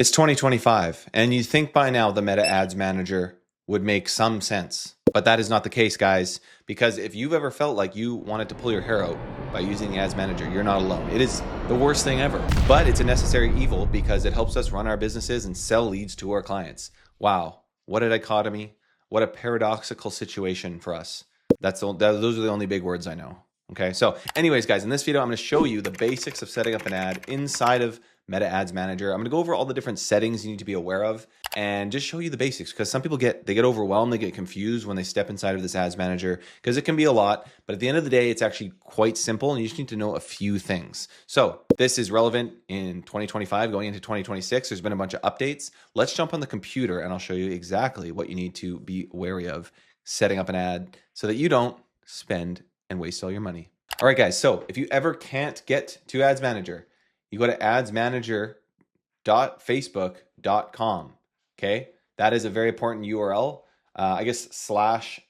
It's 2025, and you'd think by now the Meta Ads Manager would make some sense. But that is not the case, guys, because if you've ever felt like you wanted to pull your hair out by using the Ads Manager, you're not alone. It is the worst thing ever, but it's a necessary evil because it helps us run our businesses and sell leads to our clients. Wow, what a dichotomy. What a paradoxical situation for us. Those are the only big words I know. Okay, so anyways, guys, in this video, I'm going to show you the basics of setting up an ad inside of Meta Ads Manager. I'm going to go over all the different settings you need to be aware of and just show you the basics, because some people get overwhelmed, they get confused when they step inside of this Ads Manager because it can be a lot, but at the end of the day, it's actually quite simple and you just need to know a few things. So this is relevant in 2025 going into 2026. There's been a bunch of updates. Let's jump on the computer and I'll show you exactly what you need to be wary of setting up an ad so that you don't spend and waste all your money. All right, guys, so if you ever can't get to Ads Manager, you go to adsmanager.facebook.com. Okay, that is a very important URL. I guess slash,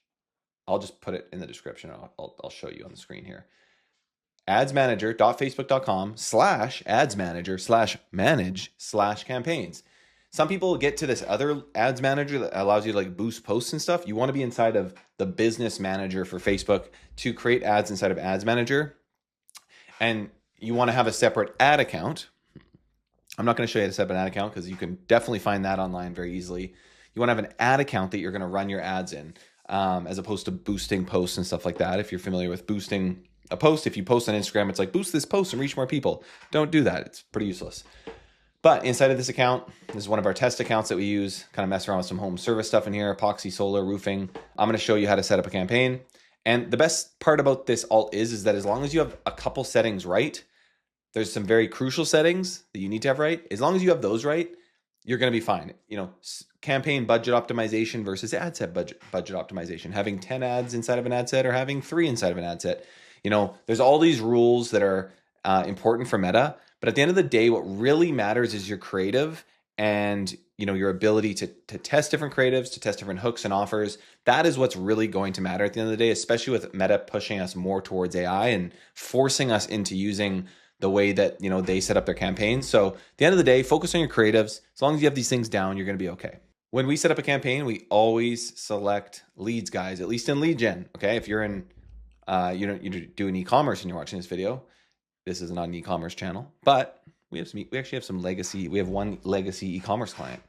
I'll just put it in the description. I'll show you on the screen here. adsmanager.facebook.com/adsmanager/manage/campaigns. Some people get to this other ads manager that allows you to like boost posts and stuff. You want to be inside of the business manager for Facebook to create ads inside of Ads Manager. And you want to have a separate ad account. I'm not going to show you how to set up an ad account because you can definitely find that online very easily. You want to have an ad account that you're going to run your ads in, as opposed to boosting posts and stuff like that. If you're familiar with boosting a post, if you post on Instagram, it's like boost this post and reach more people. Don't do that. It's pretty useless. But inside of this account, this is one of our test accounts that we use, kind of mess around with some home service stuff in here, epoxy, solar, roofing. I'm going to show you how to set up a campaign. And the best part about this alt is that as long as you have a couple settings right, there's some very crucial settings that you need to have right. As long as you have those right, you're going to be fine. You know, campaign budget optimization versus ad set budget optimization, having 10 ads inside of an ad set or having 3 inside of an ad set. You know, there's all these rules that are important for Meta. But at the end of the day, what really matters is your creative and, you know, your ability to test different creatives, to test different hooks and offers. That is what's really going to matter at the end of the day, especially with Meta pushing us more towards AI and forcing us into using the way that, you know, they set up their campaigns. So at the end of the day, focus on your creatives. As long as you have these things down, you're going to be okay. When we set up a campaign, we always select leads, guys, at least in lead gen. Okay. If you're in, you do an e-commerce and you're watching this video, this is not an e-commerce channel, but we actually have some legacy. We have one legacy e-commerce client.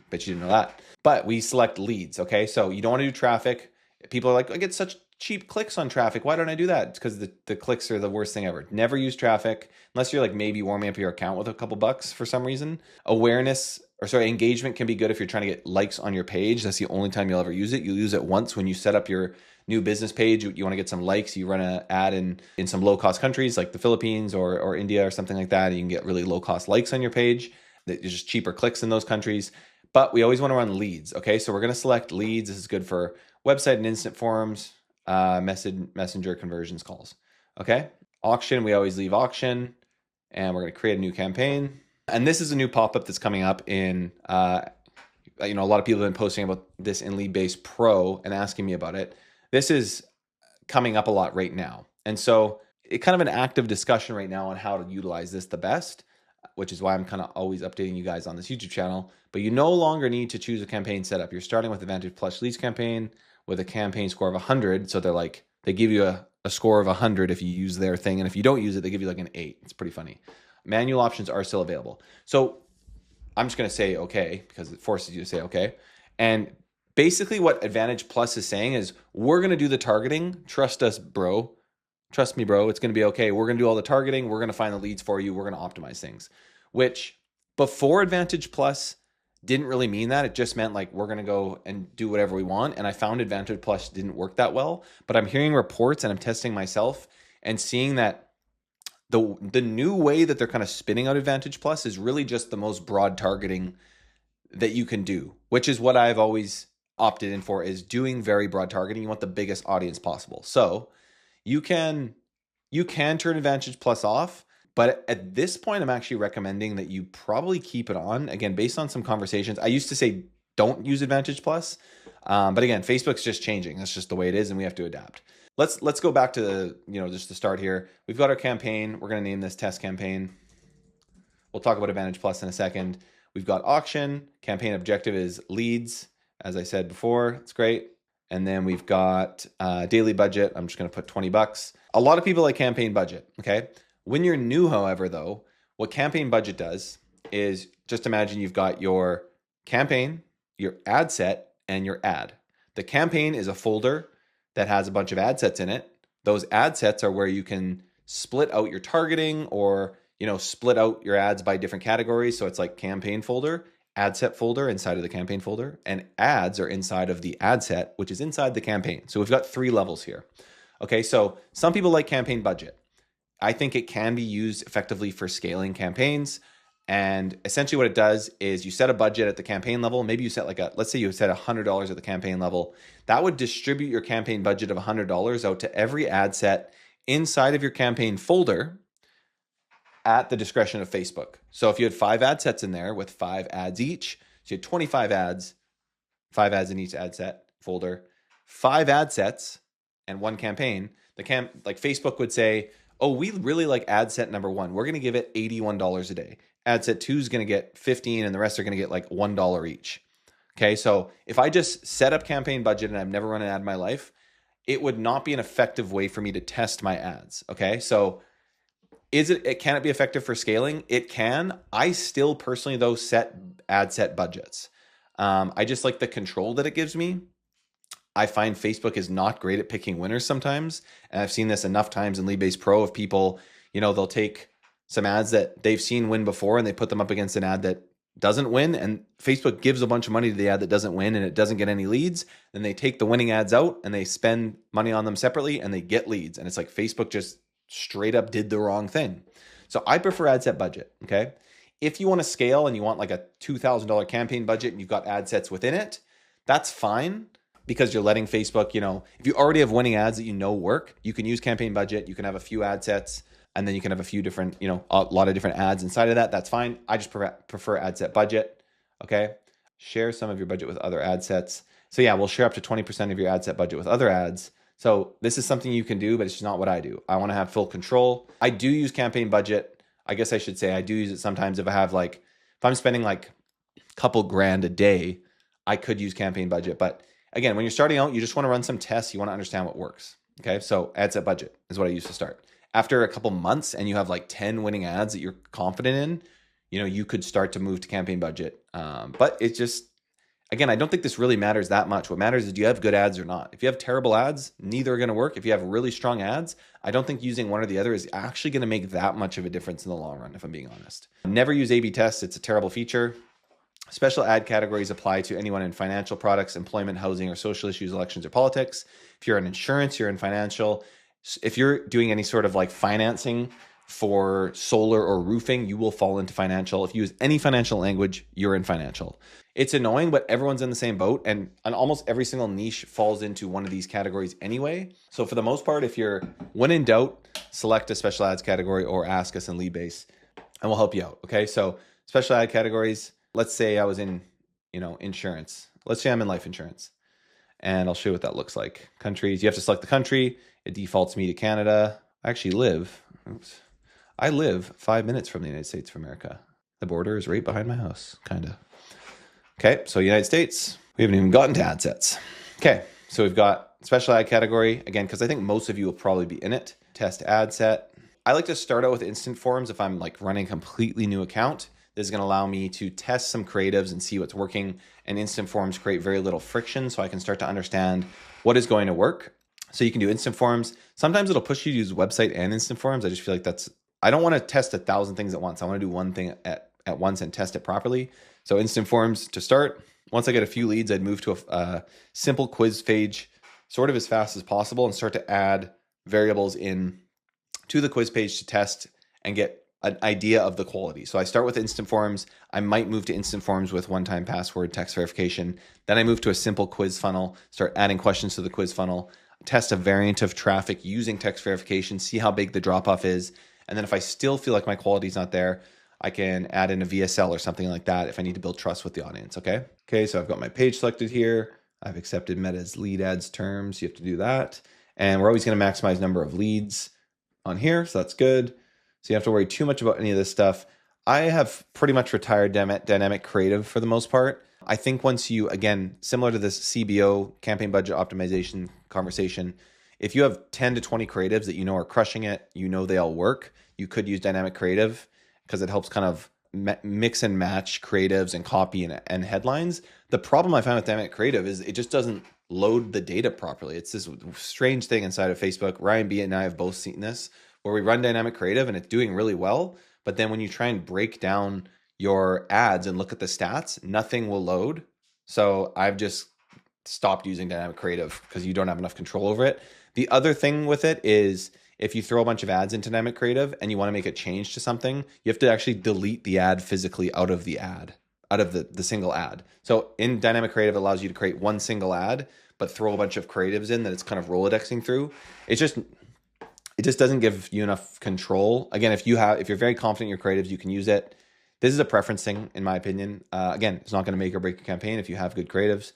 Bet you didn't know that. But we select leads. Okay. So you don't want to do traffic. People are like, I get such cheap clicks on traffic. Why don't I do that? It's because the clicks are the worst thing ever. Never use traffic unless you're like maybe warming up your account with a couple bucks for some reason. Engagement can be good if you're trying to get likes on your page. That's the only time you'll ever use it. You'll use it once when you set up your new business page. You want to get some likes. You run an ad in some low cost countries like the Philippines or India or something like that. And you can get really low cost likes on your page. There's just cheaper clicks in those countries. But we always want to run leads. Okay, so we're going to select leads. This is good for website and instant forms, messenger conversions calls. Okay, auction, we always leave auction, and we're going to create a new campaign. And this is a new pop-up that's coming up in, a lot of people have been posting about this in Leadbase Pro and asking me about it. This is coming up a lot right now. And so it's kind of an active discussion right now on how to utilize this the best, which is why I'm kind of always updating you guys on this YouTube channel. But you no longer need to choose a campaign setup. You're starting with Advantage Plus Leads campaign with a campaign score of 100. So they give you a score of 100 if you use their thing. And if you don't use it, they give you like an 8. It's pretty funny. Manual options are still available. So I'm just going to say okay, because it forces you to say okay. And basically what Advantage Plus is saying is we're going to do the targeting. Trust us, bro. Trust me, bro. It's going to be okay. We're going to do all the targeting. We're going to find the leads for you. We're going to optimize things, which before Advantage Plus didn't really mean that. It just meant like we're going to go and do whatever we want. And I found Advantage Plus didn't work that well, but I'm hearing reports and I'm testing myself and seeing that the new way that they're kind of spinning out Advantage Plus is really just the most broad targeting that you can do, which is what I've always opted in for, is doing very broad targeting. You want the biggest audience possible. So you can turn Advantage Plus off, but at this point, I'm actually recommending that you probably keep it on. Again, based on some conversations, I used to say don't use Advantage Plus, but again, Facebook's just changing. That's just the way it is, and we have to adapt. Let's go back to just to start here. We've got our campaign. We're going to name this test campaign. We'll talk about Advantage Plus in a second. We've got auction. Campaign objective is leads. As I said before, it's great. And then we've got daily budget. I'm just going to put $20. A lot of people like campaign budget, okay? When you're new, however, though, what campaign budget does is just imagine you've got your campaign, your ad set, and your ad. The campaign is a folder that has a bunch of ad sets in it. Those ad sets are where you can split out your targeting or, split out your ads by different categories. So it's like campaign folder, ad set folder inside of the campaign folder, and ads are inside of the ad set, which is inside the campaign. So we've got 3 levels here. Okay, so some people like campaign budget. I think it can be used effectively for scaling campaigns. And essentially what it does is you set a budget at the campaign level. Maybe you set let's say you set $100 at the campaign level. That would distribute your campaign budget of $100 out to every ad set inside of your campaign folder at the discretion of Facebook. So if you had 5 ad sets in there with 5 ads each, so you had 25 ads, 5 ads in each ad set folder, 5 ad sets and 1 campaign, like Facebook would say, oh, we really like ad set number 1. We're going to give it $81 a day. Ad set 2 is going to get $15 and the rest are going to get like $1 each. Okay, so if I just set up campaign budget and I've never run an ad in my life, it would not be an effective way for me to test my ads. Okay, so can it be effective for scaling? It can. I still personally, though, set ad set budgets. I just like the control that it gives me. I find Facebook is not great at picking winners sometimes. And I've seen this enough times in Leadbase Pro of people, they'll take some ads that they've seen win before and they put them up against an ad that doesn't win. And Facebook gives a bunch of money to the ad that doesn't win and it doesn't get any leads. Then they take the winning ads out and they spend money on them separately and they get leads. And it's like Facebook just straight up did the wrong thing. So I prefer ad set budget, okay? If you want to scale and you want like a $2,000 campaign budget and you've got ad sets within it, that's fine because you're letting Facebook, if you already have winning ads that work, you can use campaign budget, you can have a few ad sets, and then you can have a few different, a lot of different ads inside of that. That's fine. I just prefer ad set budget, okay? Share some of your budget with other ad sets. So yeah, we'll share up to 20% of your ad set budget with other ads. So this is something you can do, but it's just not what I do. I want to have full control. I do use campaign budget. I guess I should say I do use it sometimes if I have if I'm spending like a couple grand a day, I could use campaign budget. But again, when you're starting out, you just want to run some tests. You want to understand what works. Okay, so ad set budget is what I use to start. After a couple months and you have like 10 winning ads that you're confident in, you could start to move to campaign budget. But it's just, again, I don't think this really matters that much. What matters is do you have good ads or not? If you have terrible ads, neither are going to work. If you have really strong ads, I don't think using one or the other is actually going to make that much of a difference in the long run, if I'm being honest. Never use A/B tests. It's a terrible feature. Special ad categories apply to anyone in financial products, employment, housing, or social issues, elections, or politics. If you're in insurance, you're in financial. If you're doing any sort of like financing for solar or roofing, you will fall into financial. If you use any financial language, you're in financial. It's annoying, but everyone's in the same boat, and almost every single niche falls into one of these categories anyway. So for the most part, when in doubt, select a special ads category or ask us in Leadbase, and we'll help you out. Okay, so special ad categories. Let's say I was in, insurance. Let's say I'm in life insurance, and I'll show you what that looks like. Countries. You have to select the country. It defaults me to Canada. I actually live. I live 5 minutes from the United States of America. The border is right behind my house, kind of. Okay, so United States, we haven't even gotten to ad sets. Okay, so we've got special ad category, again, because I think most of you will probably be in it. Test ad set. I like to start out with instant forms if I'm like running a completely new account. This is going to allow me to test some creatives and see what's working. And instant forms create very little friction, so I can start to understand what is going to work. So you can do instant forms. Sometimes it'll push you to use website and instant forms. I just feel like I don't want to test 1,000 things at once. I want to do one thing at once and test it properly. So instant forms to start. Once I get a few leads, I'd move to a simple quiz page sort of as fast as possible and start to add variables in to the quiz page to test and get an idea of the quality. So I start with instant forms. I might move to instant forms with one-time password text verification. Then I move to a simple quiz funnel, start adding questions to the quiz funnel, test a variant of traffic using text verification, see how big the drop-off is. And then if I still feel like my quality is not there, I can add in a VSL or something like that if I need to build trust with the audience, okay? Okay, so I've got my page selected here. I've accepted Meta's lead ads terms. You have to do that. And we're always going to maximize number of leads on here, so that's good. So you don't have to worry too much about any of this stuff. I have pretty much retired dynamic creative for the most part. I think once you, again, similar to this CBO, campaign budget optimization conversation, if you have 10 to 20 creatives that you know are crushing it, you know they all work, you could use dynamic creative because it helps kind of mix and match creatives and copy and headlines. The problem I find with dynamic creative is it just doesn't load the data properly. It's this strange thing inside of Facebook. Ryan B and I have both seen this, where we run dynamic creative and it's doing really well. But then when you try and break down your ads and look at the stats, nothing will load. So I've just stopped using dynamic creative because you don't have enough control over it. The other thing with it is if you throw a bunch of ads into dynamic creative and you want to make a change to something, you have to actually delete the ad physically out of the ad, out of the single ad. So in dynamic creative, it allows you to create one single ad, but throw a bunch of creatives in that it's kind of Rolodexing through. It just doesn't give you enough control. Again, if you're very confident in your creatives, you can use it. This is a preference thing, in my opinion. Again, it's not going to make or break your campaign if you have good creatives.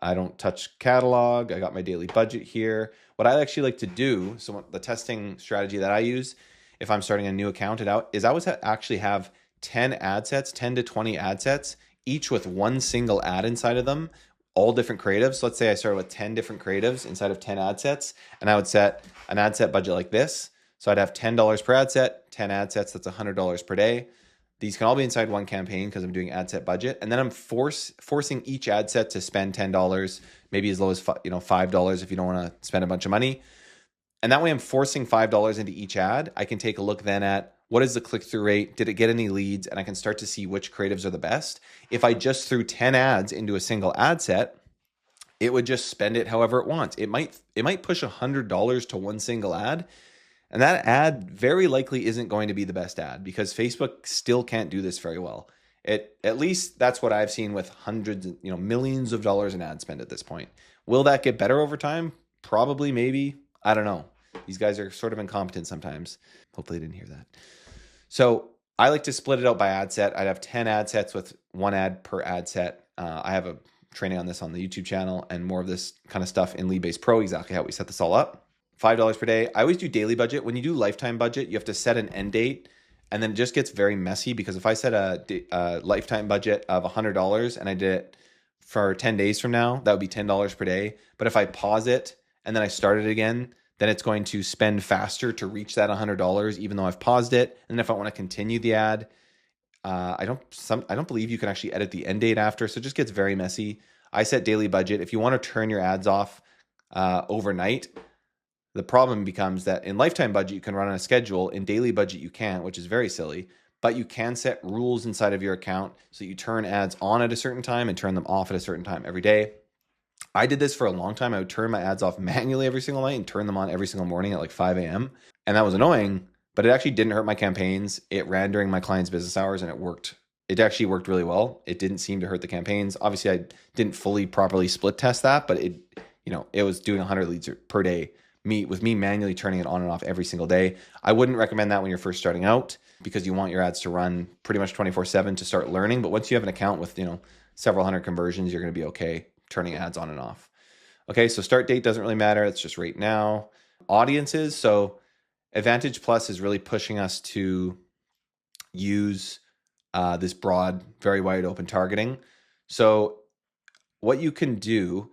I don't touch catalog. I got my daily budget here. What I actually like to do, so the testing strategy that I use if I'm starting a new account, is I always actually have 10 ad sets, 10 to 20 ad sets, each with one single ad inside of them, all different creatives. So let's say I started with 10 different creatives inside of 10 ad sets, and I would set an ad set budget like this. So I'd have $10 per ad set, 10 ad sets, that's $100 per day. These can all be inside one campaign because I'm doing ad set budget. And then I'm forcing each ad set to spend $10, maybe as low as $5 if you don't want to spend a bunch of money. And that way I'm forcing $5 into each ad. I can take a look then at what is the click-through rate? Did it get any leads? And I can start to see which creatives are the best. If I just threw 10 ads into a single ad set, it would just spend it however it wants. It might push $100 to one single ad. And that ad very likely isn't going to be the best ad because Facebook still can't do this very well. At least that's what I've seen with hundreds, millions of dollars in ad spend at this point. Will that get better over time? Probably, maybe. I don't know. These guys are sort of incompetent sometimes. Hopefully they didn't hear that. So I like to split it out by ad set. I'd have 10 ad sets with one ad per ad set. I have a training on this on the YouTube channel and more of this kind of stuff in Leadbase Pro, exactly how we set this all up. $5 per day. I always do daily budget. When you do lifetime budget, you have to set an end date, and then it just gets very messy because if I set a lifetime budget of $100 and I did it for 10 days from now, that would be $10 per day. But if I pause it and then I start it again, then it's going to spend faster to reach that $100, even though I've paused it. And then if I want to continue the ad, I don't believe you can actually edit the end date after, so it just gets very messy. I set daily budget. If you want to turn your ads off overnight, the problem becomes that in lifetime budget, you can run on a schedule. In daily budget, you can't, which is very silly. But you can set rules inside of your account so you turn ads on at a certain time and turn them off at a certain time every day. I did this for a long time. I would turn my ads off manually every single night and turn them on every single morning at like 5 a.m. And that was annoying, but it actually didn't hurt my campaigns. It ran during my clients' business hours and it worked. It actually worked really well. It didn't seem to hurt the campaigns. Obviously, I didn't fully properly split test that, but it was doing 100 leads per day. With me manually turning it on and off every single day. I wouldn't recommend that when you're first starting out because you want your ads to run pretty much 24/7 to start learning. But once you have an account with, several hundred conversions, you're going to be okay turning ads on and off. Okay, so start date doesn't really matter. It's just right now. Audiences. So Advantage Plus is really pushing us to use this broad, very wide open targeting. So what you can do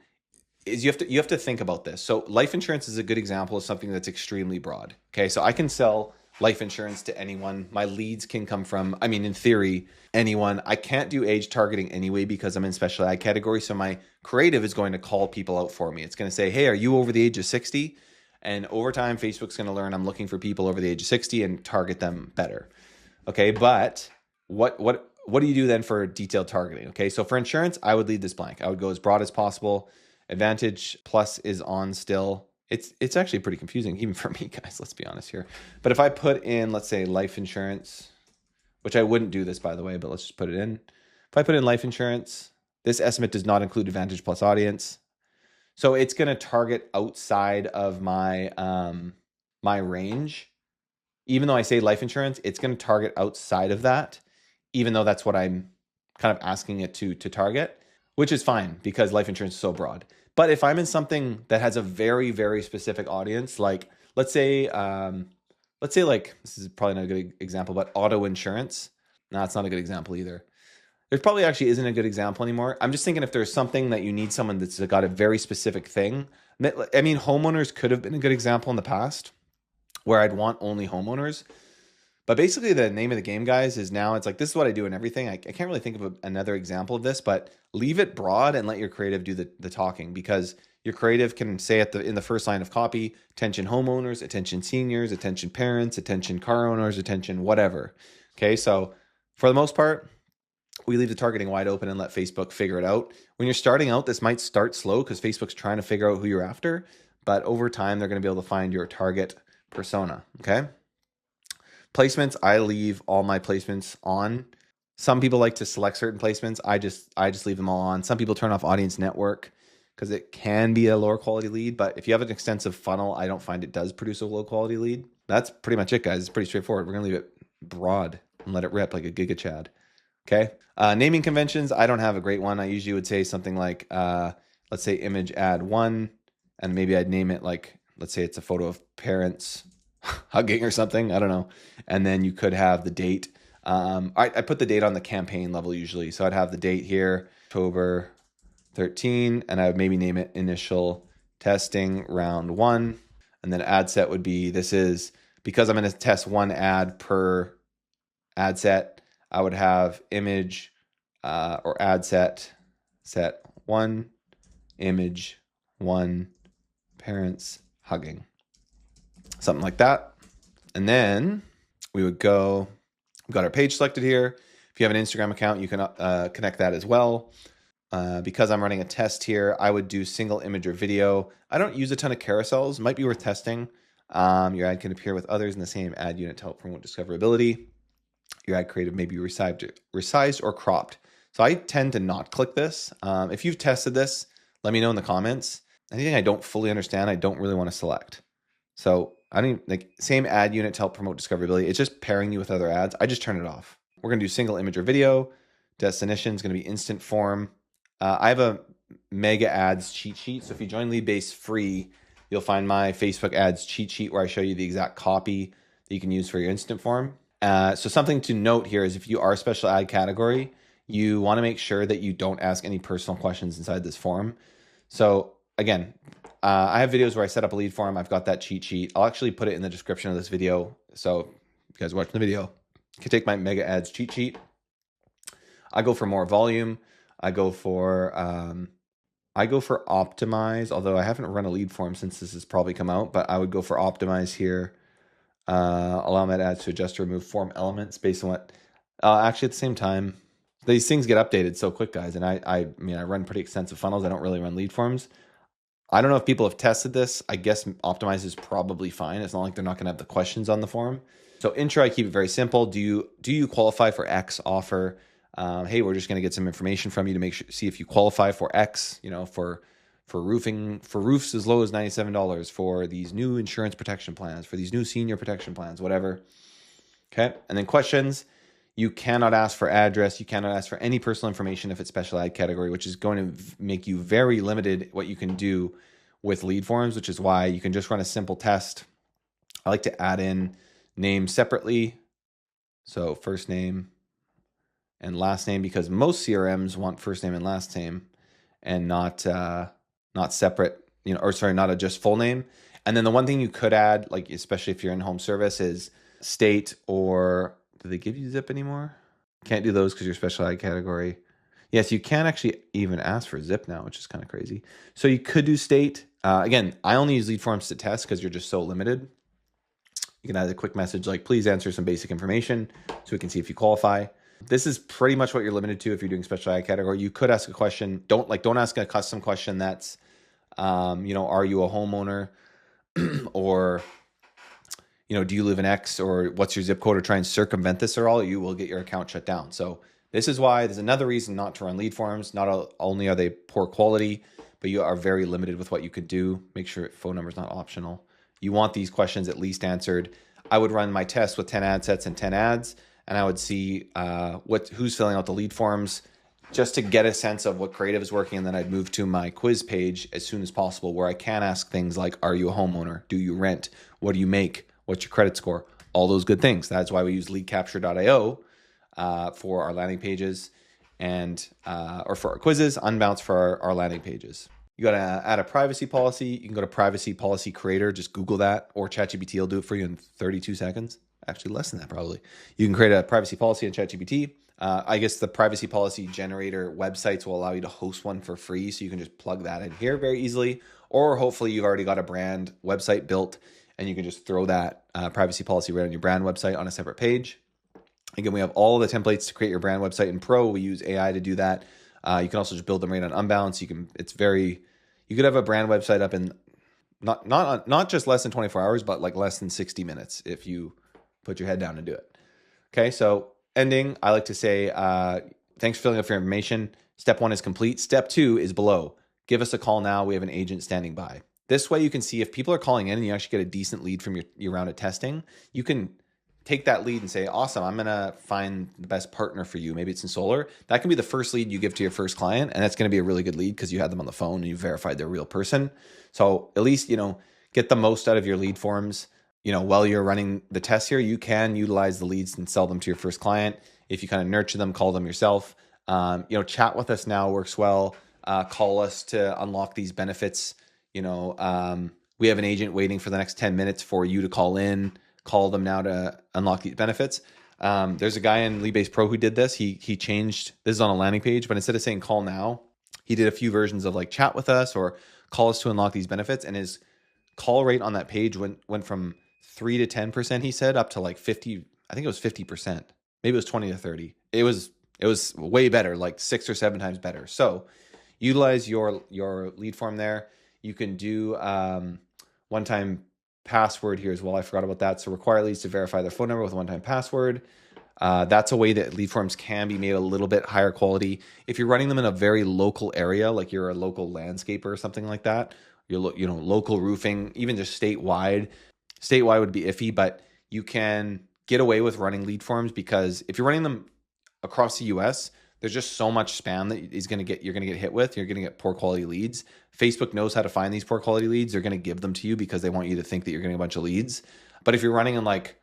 is you have to think about this. So life insurance is a good example of something that's extremely broad. Okay, so I can sell life insurance to anyone. My leads can come from, in theory, anyone. I can't do age targeting anyway because I'm in special ed category. So my creative is going to call people out for me. It's going to say, hey, are you over the age of 60? And over time, Facebook's going to learn I'm looking for people over the age of 60 and target them better. Okay, but what do you do then for detailed targeting? Okay, so for insurance, I would leave this blank. I would go as broad as possible. Advantage Plus is on still. It's actually pretty confusing, even for me, guys. Let's be honest here. But if I put in, let's say, life insurance, which I wouldn't do this, by the way, but let's just put it in. If I put in life insurance, this estimate does not include Advantage Plus audience. So it's going to target outside of my my range. Even though I say life insurance, it's going to target outside of that, even though that's what I'm kind of asking it to target, which is fine because life insurance is so broad. But if I'm in something that has a very, very specific audience, like let's say like, this is probably not a good example, but auto insurance. No, that's not a good example either. There probably actually isn't a good example anymore. I'm just thinking if there's something that you need someone that's got a very specific thing. I mean, homeowners could have been a good example in the past where I'd want only homeowners. But basically the name of the game, guys, is now it's like, this is what I do in everything. I can't really think of another example of this, but leave it broad and let your creative do the talking, because your creative can say in the first line of copy, attention homeowners, attention seniors, attention parents, attention car owners, attention whatever. Okay, so for the most part, we leave the targeting wide open and let Facebook figure it out. When you're starting out, this might start slow because Facebook's trying to figure out who you're after, but over time, they're going to be able to find your target persona, okay? Placements, I leave all my placements on. Some people like to select certain placements. I just leave them all on. Some people turn off audience network because it can be a lower quality lead, but if you have an extensive funnel, I don't find it does produce a low quality lead. That's pretty much it, guys. It's pretty straightforward. We're going to leave it broad and let it rip like a Giga Chad. Okay. Naming conventions, I don't have a great one. I usually would say something like, let's say image ad 1, and maybe I'd name it like, let's say it's a photo of parents hugging or something. I don't know. And then you could have the date. I put the date on the campaign level usually. So I'd have the date here, October 13, and I would maybe name it initial testing round 1. And then Adset would be, this is because I'm going to test one ad per Adset. I would have image or Adset set 1, image 1, parents hugging, something like that. And then we would go, we've got our page selected here. If you have an Instagram account, you can connect that as well. Because I'm running a test here, I would do single image or video. I don't use a ton of carousels, might be worth testing. Your ad can appear with others in the same ad unit to help promote discoverability. Your ad creative may be resized or cropped. So I tend to not click this. If you've tested this, let me know in the comments. Anything I don't fully understand, I don't really want to select. So I don't like same ad unit to help promote discoverability. It's just pairing you with other ads. I just turn it off. We're going to do single image or video. Destination is going to be instant form. I have a mega ads cheat sheet. So if you join Leadbase free, you'll find my Facebook ads cheat sheet where I show you the exact copy that you can use for your instant form. So something to note here is if you are a special ad category, you want to make sure that you don't ask any personal questions inside this form. So again, I have videos where I set up a lead form. I've got that cheat sheet. I'll actually put it in the description of this video. So if you guys are watching the video, you can take my mega ads cheat sheet. I go for more volume. I go for optimize, although I haven't run a lead form since this has probably come out, but I would go for optimize here. Allow my ads to adjust or remove form elements based on what, actually at the same time, these things get updated so quick, guys. And I mean, I run pretty extensive funnels. I don't really run lead forms. I don't know if people have tested this. I guess optimize is probably fine. It's not like they're not going to have the questions on the form. So intro, I keep it very simple. Do you qualify for X offer? Hey, we're just going to get some information from you to make sure, see if you qualify for X, you know, for roofing, for roofs as low as $97, for these new insurance protection plans, for these new senior protection plans, whatever. Okay. And then questions, you cannot ask for address. You cannot ask for any personal information if it's special ad category, which is going to make you very limited what you can do with lead forms, which is why you can just run a simple test. I like to add in names separately. So first name and last name, because most CRMs want first name and last name and not separate, you know, or sorry, not a just full name. And then the one thing you could add, like especially if you're in home service, is state, or do they give you zip anymore? Can't do those because you're special ad category. Yes, you can actually even ask for zip now, which is kind of crazy. So you could do state. Again, I only use lead forms to test because you're just so limited. You can add a quick message like, please answer some basic information so we can see if you qualify. This is pretty much what you're limited to if you're doing special ad category. You could ask a question. Don't ask a custom question that's, you know, are you a homeowner or, you know, do you live in X, or what's your zip code, or try and circumvent this, or all, you will get your account shut down. So this is why there's another reason not to run lead forms. Not only are they poor quality, but you are very limited with what you could do. Make sure phone number is not optional. You want these questions at least answered. I would run my test with 10 ad sets and 10 ads, and I would see who's filling out the lead forms just to get a sense of what creative is working. And then I'd move to my quiz page as soon as possible, where I can ask things like, are you a homeowner? Do you rent? What do you make? What's your credit score? All those good things. That's why we use leadcapture.io for our landing pages, and or for our quizzes, unbounce for our landing pages. You got to add a privacy policy. You can go to Privacy Policy Creator, just Google that, or ChatGPT will do it for you in 32 seconds. Actually, less than that probably. You can create a privacy policy in ChatGPT. I guess the privacy policy generator websites will allow you to host one for free, so you can just plug that in here very easily. Or hopefully you've already got a brand website built, and you can just throw that privacy policy right on your brand website on a separate page. Again, we have all the templates to create your brand website in Pro. We use AI to do that. You can also just build them right on Unbounce. You could have a brand website up in not just less than 24 hours, but like less than 60 minutes if you put your head down and do it. Okay, so ending, I like to say, thanks for filling up your information. Step 1 is complete. Step 2 is below. Give us a call now. We have an agent standing by. This way you can see if people are calling in and you actually get a decent lead from your round of testing, you can take that lead and say, awesome, I'm going to find the best partner for you. Maybe it's in solar. That can be the first lead you give to your first client. And that's going to be a really good lead because you had them on the phone and you verified they're a real person. So at least, get the most out of your lead forms. While you're running the test here, you can utilize the leads and sell them to your first client. If you kind of nurture them, call them yourself. Chat with us now works well. Call us to unlock these benefits. We have an agent waiting for the next 10 minutes for you to call in. Call them now to unlock these benefits. There's a guy in Leadbase Pro who did this. He changed, this is on a landing page, but instead of saying call now, he did a few versions of like chat with us or call us to unlock these benefits. And his call rate on that page went from 3 to 10%, he said, up to like 50. I think it was 50%. Maybe it was 20 to 30. It was way better, like 6 or 7 times better. So utilize your lead form there. You can do one-time password here as well. I forgot about that. So require leads to verify their phone number with a one-time password. That's a way that lead forms can be made a little bit higher quality. If you're running them in a very local area, like you're a local landscaper or something like that, local roofing, even just statewide would be iffy, but you can get away with running lead forms because if you're running them across the US, there's just so much spam that you're going to get hit with. You're going to get poor quality leads. Facebook knows how to find these poor quality leads. They're going to give them to you because they want you to think that you're getting a bunch of leads. But if you're running in like,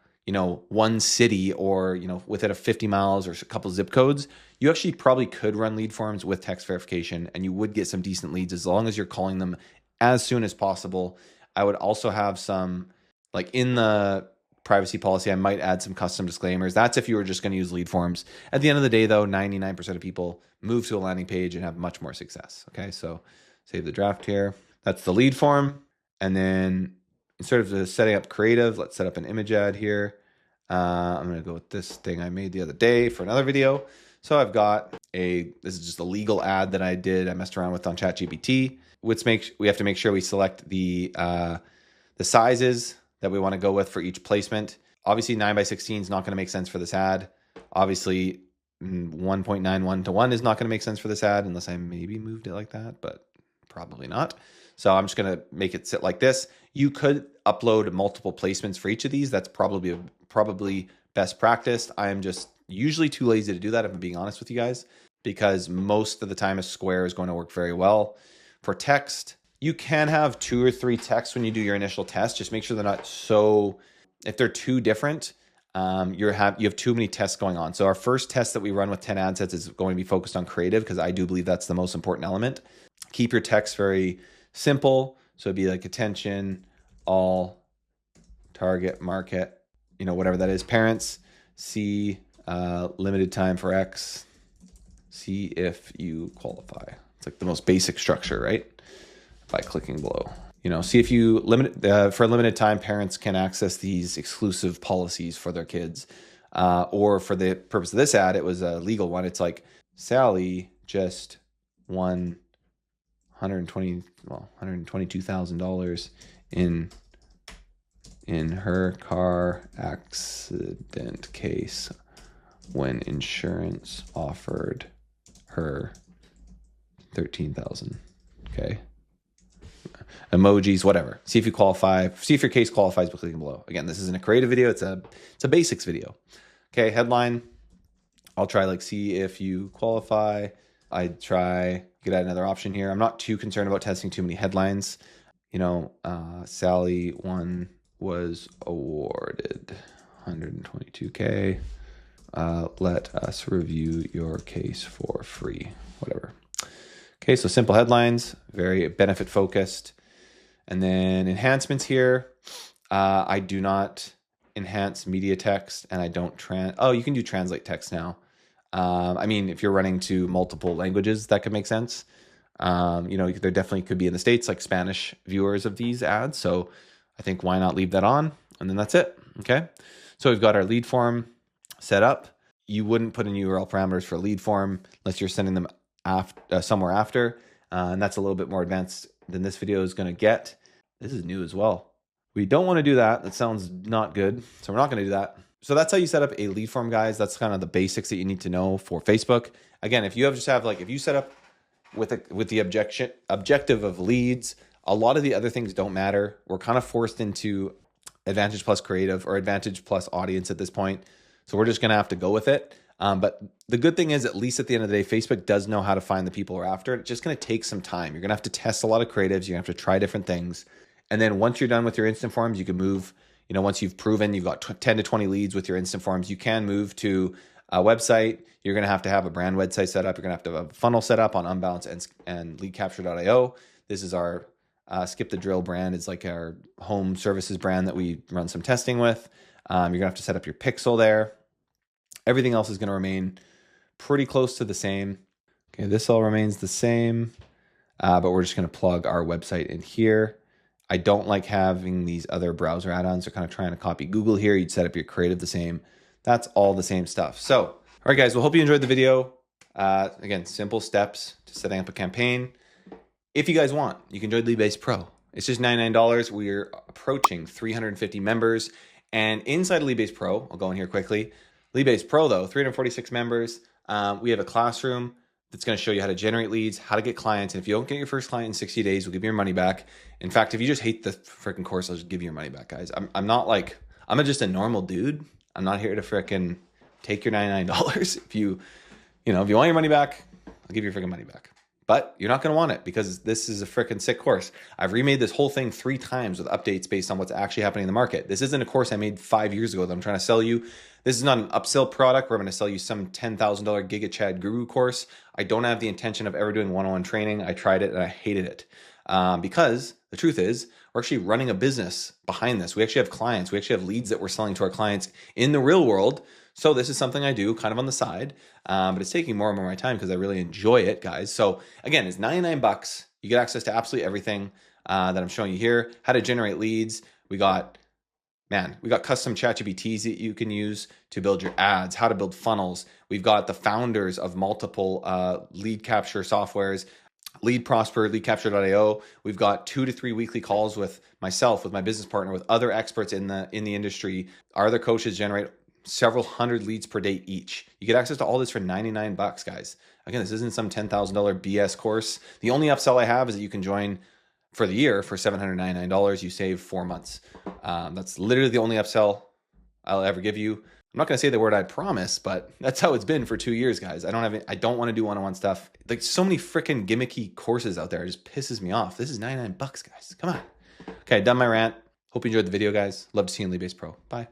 one city or, within a 50 miles or a couple zip codes, you actually probably could run lead forms with text verification and you would get some decent leads as long as you're calling them as soon as possible. I would also have some, like in the privacy policy, I might add some custom disclaimers. That's if you were just going to use lead forms. At the end of the day, though, 99% of people move to a landing page and have much more success. Okay, so save the draft here. That's the lead form. And then instead of setting up creative, let's set up an image ad here. I'm going to go with this thing I made the other day for another video. So I've got this is just a legal ad that I did. I messed around with on ChatGPT. We have to make sure we select the sizes that we want to go with for each placement. Obviously 9:16 is not going to make sense for this ad. Obviously 1.91 to 1 is not going to make sense for this ad unless I maybe moved it like that, but probably not. So I'm just going to make it sit like this. You could upload multiple placements for each of these. That's probably best practice. I am just usually too lazy to do that, if I'm being honest with you guys, because most of the time a square is going to work very well. For text, you can have 2 or 3 texts when you do your initial test. Just make sure they're not if they're too different, you have too many tests going on. So our first test that we run with 10 ad sets is going to be focused on creative because I do believe that's the most important element. Keep your text very simple. So it'd be like attention, all, target, market, whatever that is. Parents, see limited time for X, see if you qualify. It's like the most basic structure, right? By clicking below. See if you for a limited time, parents can access these exclusive policies for their kids. Or for the purpose of this ad, it was a legal one. It's like Sally just won $122,000 in her car accident case when insurance offered her $13,000. Okay. Emojis, whatever. See if you qualify. See if your case qualifies by clicking below. Again, this isn't a creative video. It's a basics video. Okay. Headline. I'll try see if you qualify. I'd try, get add another option here. I'm not too concerned about testing too many headlines. Sally was awarded $122K let us review your case for free, whatever. Okay, so simple headlines, very benefit focused. And then enhancements here. I do not enhance media text, and I don't you can do translate text now. I mean, if you're running to multiple languages, that could make sense. You know, there definitely could be in the States like Spanish viewers of these ads. So I think why not leave that on? And then that's it. Okay. So we've got our lead form set up. You wouldn't put in URL parameters for a lead form unless you're sending them somewhere after. And that's a little bit more advanced than this video is going to get. This is new as well. We don't want to do that. That sounds not good. So we're not going to do that. So that's how you set up a lead form, guys. That's kind of the basics that you need to know for Facebook. Again, if you if you set up with the objective of leads, a lot of the other things don't matter. We're kind of forced into Advantage plus creative or Advantage plus audience at this point. So we're just going to have to go with it. But the good thing is, at least at the end of the day, Facebook does know how to find the people who are after it. It's just going to take some time. You're going to have to test a lot of creatives. You're going to have to try different things. And then once you're done with your instant forms, you can move, you know, once you've proven you've got 10 to 20 leads with your instant forms, you can move to a website. You're going to have a brand website set up. You're going to have a funnel set up on Unbounce and leadcapture.io. This is our Skip the Drill brand. It's like our home services brand that we run some testing with. You're going to have to set up your pixel there. Everything else is going to remain pretty close to the same. Okay, this all remains the same, but we're just going to plug our website in here. I don't like having these other browser add-ons. They're kind of trying to copy Google here. You'd set up your creative the same. That's all the same stuff. So, all right, guys, well, hope you enjoyed the video. Again, simple steps to setting up a campaign. If you guys want, you can join Leadbase Pro. It's just $99. We're approaching 350 members. And inside of Leadbase Pro, I'll go in here quickly. Leadbase Pro, though, 346 members. We have a classroom that's going to show you how to generate leads, how to get clients. And if you don't get your first client in 60 days, we'll give you your money back. In fact, if you just hate the freaking course, I'll just give you your money back, guys. I'm just a normal dude. I'm not here to freaking take your $99. If you want your money back, I'll give you your freaking money back. But you're not going to want it because this is a freaking sick course. I've remade this whole thing 3 times with updates based on what's actually happening in the market. This isn't a course I made 5 years ago that I'm trying to sell you. This is not an upsell product where I'm going to sell you some $10,000 Giga Chad Guru course. I don't have the intention of ever doing one-on-one training. I tried it and I hated it because the truth is we're actually running a business behind this. We actually have clients. We actually have leads that we're selling to our clients in the real world. So this is something I do kind of on the side, but it's taking more and more of my time because I really enjoy it, guys. So again, it's $99. You get access to absolutely everything that I'm showing you here. How to generate leads. We got custom ChatGPTs that you can use to build your ads, how to build funnels. We've got the founders of multiple lead capture softwares, Lead Prosper, leadcapture.io. We've got 2 to 3 weekly calls with myself, with my business partner, with other experts in the industry. Our other coaches generate several hundred leads per day each. You get access to all this for $99, guys. Again, this isn't some $10,000 BS course. The only upsell I have is that you can join for the year for $799. You save 4 months. That's literally the only upsell I'll ever give you. I'm not going to say the word I promise, but that's how it's been for 2 years, guys. I don't want to do one-on-one stuff. Like, so many freaking gimmicky courses out there. It just pisses me off. This is $99, guys. Come on. Okay, done my rant. Hope you enjoyed the video, guys. Love to see you in Leadbase Pro. Bye.